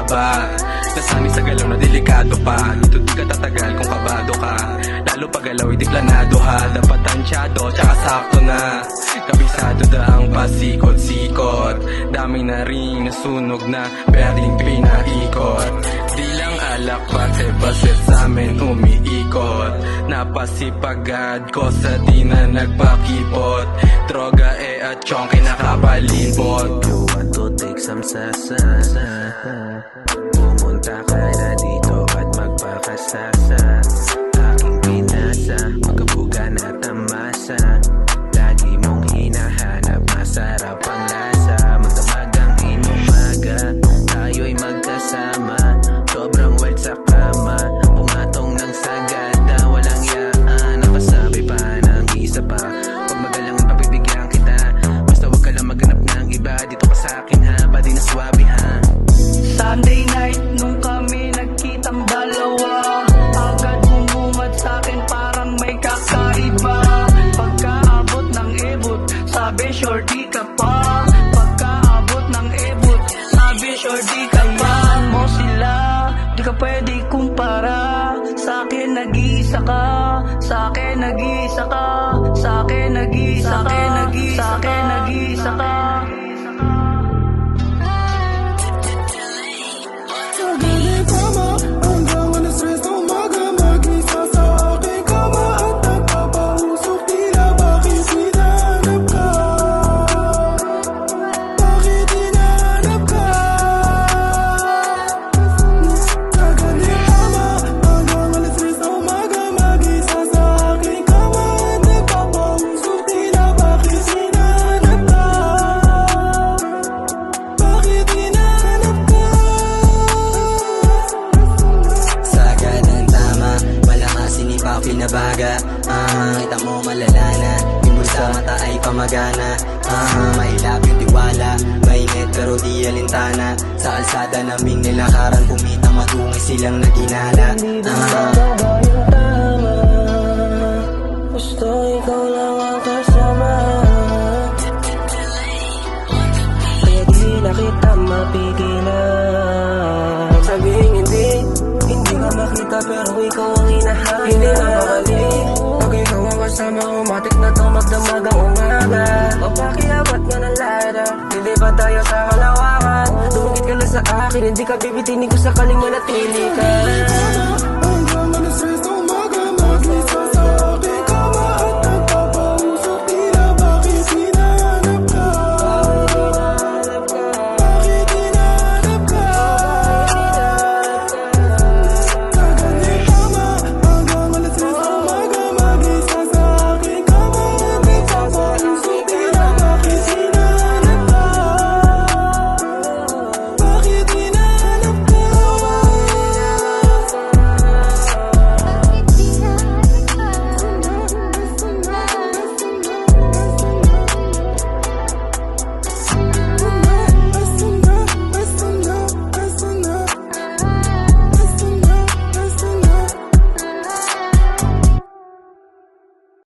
ka ba? Nasanay sa galaw na delikado pa. Dito di ka tatagal kung kabado ka. Lalo pag galaw di planado ha. Dapat tansyado tsaka sakto na. Kabisado daang pasikot-sikot. Dami na rin nasunog na pwedeng pinaikot. Di lang alak pati basit sa amin umiikot. Napasipagad ko sa di na nagpakipot. Droga at chonky nakapalibot. You want to take some sasa. Pumunta ka na dito at magpakasasa. Aking pinasa, magabuga na tamasa. Lagi mong hinahanap, masarap ang lasa. Magdamag ang inumaga, tayo'y magkasama. Sobrang wild sa kama, pumatong ng sagada. Walang yaan, nakasabi pa ng isa pa. Pag magalang pagbibigyan kita, basta wag ka lang maghanap ng iba. Dito ka sa akin ha, pwede na swabe ha. Sunday night nung kami nagkitang dalawa, agad bumungad sa'kin parang may kakaiba. Pagkaabot ng ebot, sabi shorty ka pa. Pagkaabot ng ebot, sabi shorty ka pa. Mo sila, di ka pwede kumpara. Sa'kin nag-iisa ka, sa'kin nag-iisa ka, sa'kin nag-iisa ka, sa'kin nag-iisa ka. Pinabaga, kita mo malala na. Yung sa mata ay pamagana. Mailap yung tiwala, mainit pero di alintana. Sa alsada naming nilakaran, kumita matungay silang naginala. Hindi ba ba yung tama? Gusto ikaw lang ang kasama. Kaya di na kita mapigilan. Sabihin hindi ka makita pero ikaw ang hinahanap. Hindi na makali, pag ikaw ang kasama, umatik na to magdamag ang umaga. O pakiabot ka ng lada, hindi ba tayo sa kalawakan? Tumingit ka na sa akin, hindi ka bibitinin ko sakaling manatili ka.